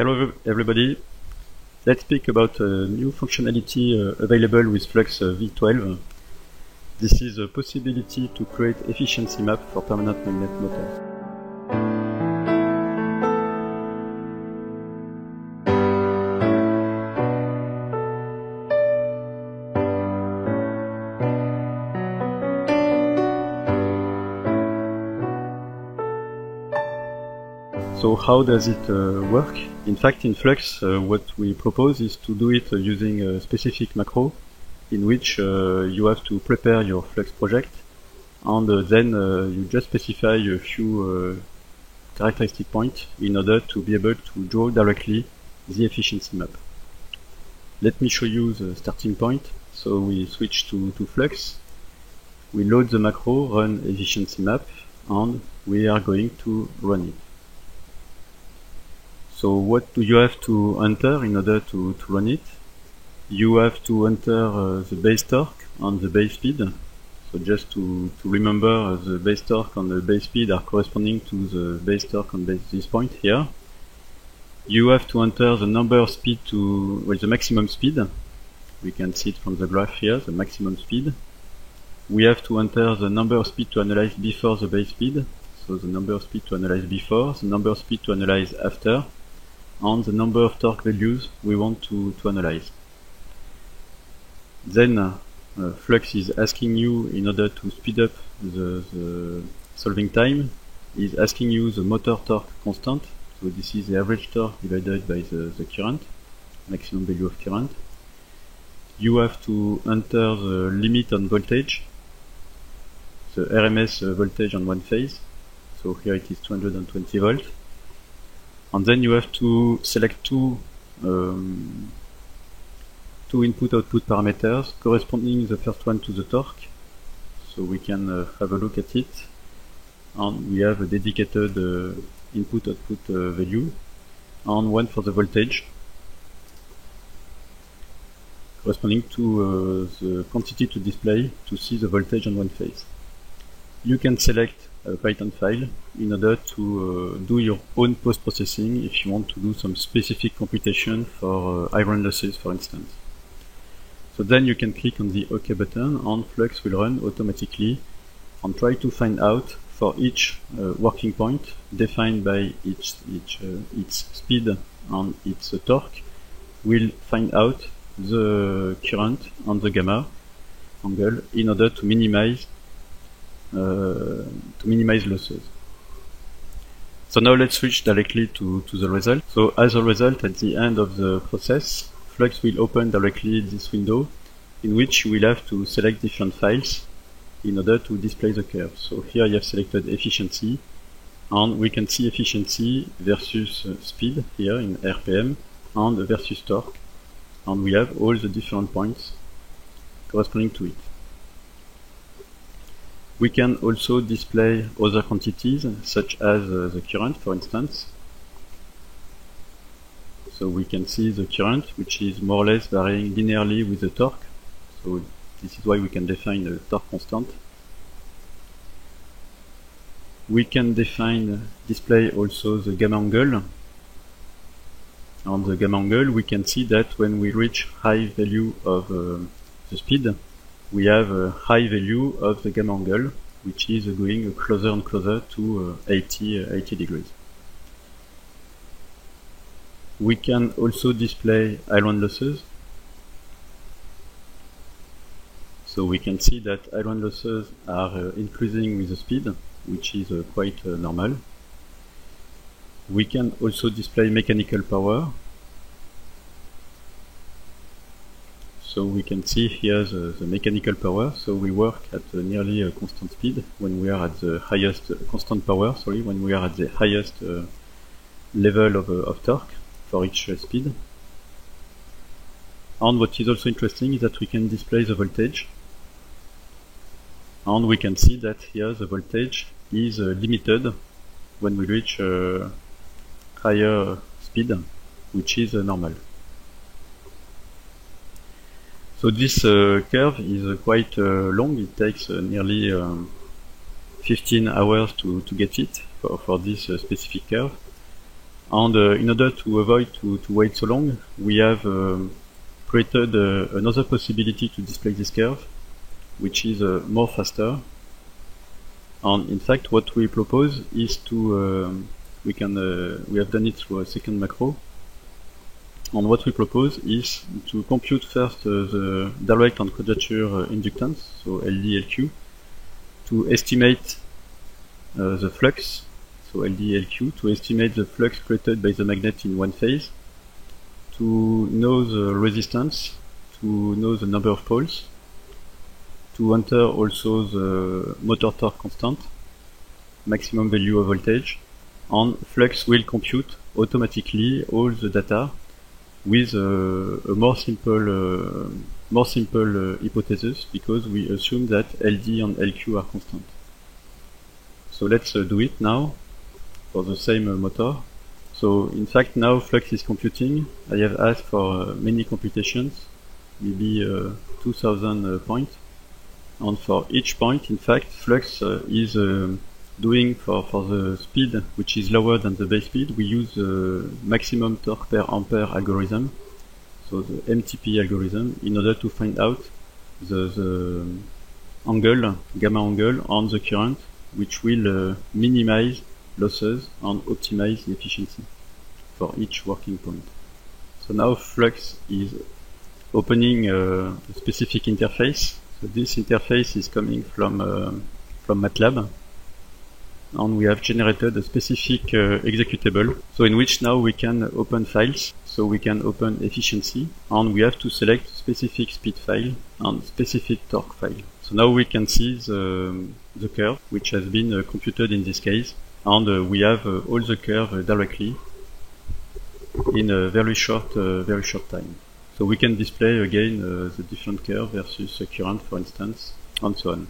Hello everybody. Let's speak about a new functionality available with Flux V12. This is a possibility to create efficiency map for permanent magnet motors. So how does it work? In fact, in Flux, what we propose is to do it using a specific macro in which you have to prepare your Flux project, and then you just specify a few characteristic points in order to be able to draw directly the efficiency map. Let me show you the starting point. So we switch to Flux, we load the macro, run efficiency map, and we are going to run it. So what do you have to enter in order to run it? You have to enter the base torque and the base speed. So just to remember, the base torque and the base speed are corresponding to the base torque on this point here. You have to enter the number of speed to, well, the maximum speed. We can see it from the graph here, the maximum speed. We have to enter the number of speed to analyze before the base speed. So the number of speed to analyze before, the number of speed to analyze after, and the number of torque values we want to analyze. Then Flux is asking you, in order to speed up the solving time, is asking you the motor torque constant. So this is the average torque divided by the current, maximum value of current. You have to enter the limit on voltage, the RMS voltage on one phase. So here it is 220 volts. And then you have to select two input-output parameters corresponding the first one to the torque. So we can have a look at it. And we have a dedicated input-output value, and one for the voltage, corresponding to the quantity to display to see the voltage on one phase. You can select a Python file in order to do your own post-processing if you want to do some specific computation for iron losses, for instance. So then you can click on the OK button, and Flux will run automatically and try to find out for each working point defined by its speed and its torque, will find out the current and the gamma angle in order to minimize losses. So now let's switch directly to the result. So as a result, at the end of the process, Flux will open directly this window in which you will have to select different files in order to display the curve. So here you have selected efficiency, and we can see efficiency versus speed here in RPM, and versus torque, and we have all the different points corresponding to it. We can also display other quantities, such as the current, for instance. So we can see the current, which is more or less varying linearly with the torque. So this is why we can define a torque constant. We can display also the gamma angle. On the gamma angle, we can see that when we reach high value of the speed, we have a high value of the gamma angle, which is going closer and closer to 80 degrees. We can also display iron losses. So we can see that iron losses are increasing with the speed, which is quite normal. We can also display mechanical power. So we can see here the mechanical power. So we work at nearly a constant speed when we are at the highest constant power. Sorry, when we are at the highest level of torque for each speed. And what is also interesting is that we can display the voltage, and we can see that here the voltage is limited when we reach higher speed, which is normal. So this curve is quite long. It takes nearly 15 hours to get it for this specific curve. And in order to avoid to wait so long, we have created another possibility to display this curve, which is more faster. And in fact, what we propose is to we have done it through a second macro. And what we propose is to compute first the direct and quadrature inductance, so LD, LQ, to estimate the flux, so LD, LQ, to estimate the flux created by the magnet in one phase, to know the resistance, to know the number of poles, to enter also the motor torque constant, maximum value of voltage, and Flux will compute automatically all the data with a more simple hypothesis, because we assume that LD and LQ are constant. So let's do it now for the same motor. So in fact now Flux is computing. I have asked for many computations, maybe 2000 points, and for each point in fact Flux is doing for the speed which is lower than the base speed. We use the maximum torque per ampere algorithm, so the MTP algorithm, in order to find out the angle, gamma angle, on the current, which will minimize losses and optimize the efficiency for each working point. So now Flux is opening a specific interface. So this interface is coming from MATLAB, and we have generated a specific executable, so in which now we can open files. So we can open efficiency, and we have to select specific speed file and specific torque file. So now we can see the curve which has been computed in this case, and we have all the curve directly in a very short time. So we can display again the different curve versus current, for instance, and so on.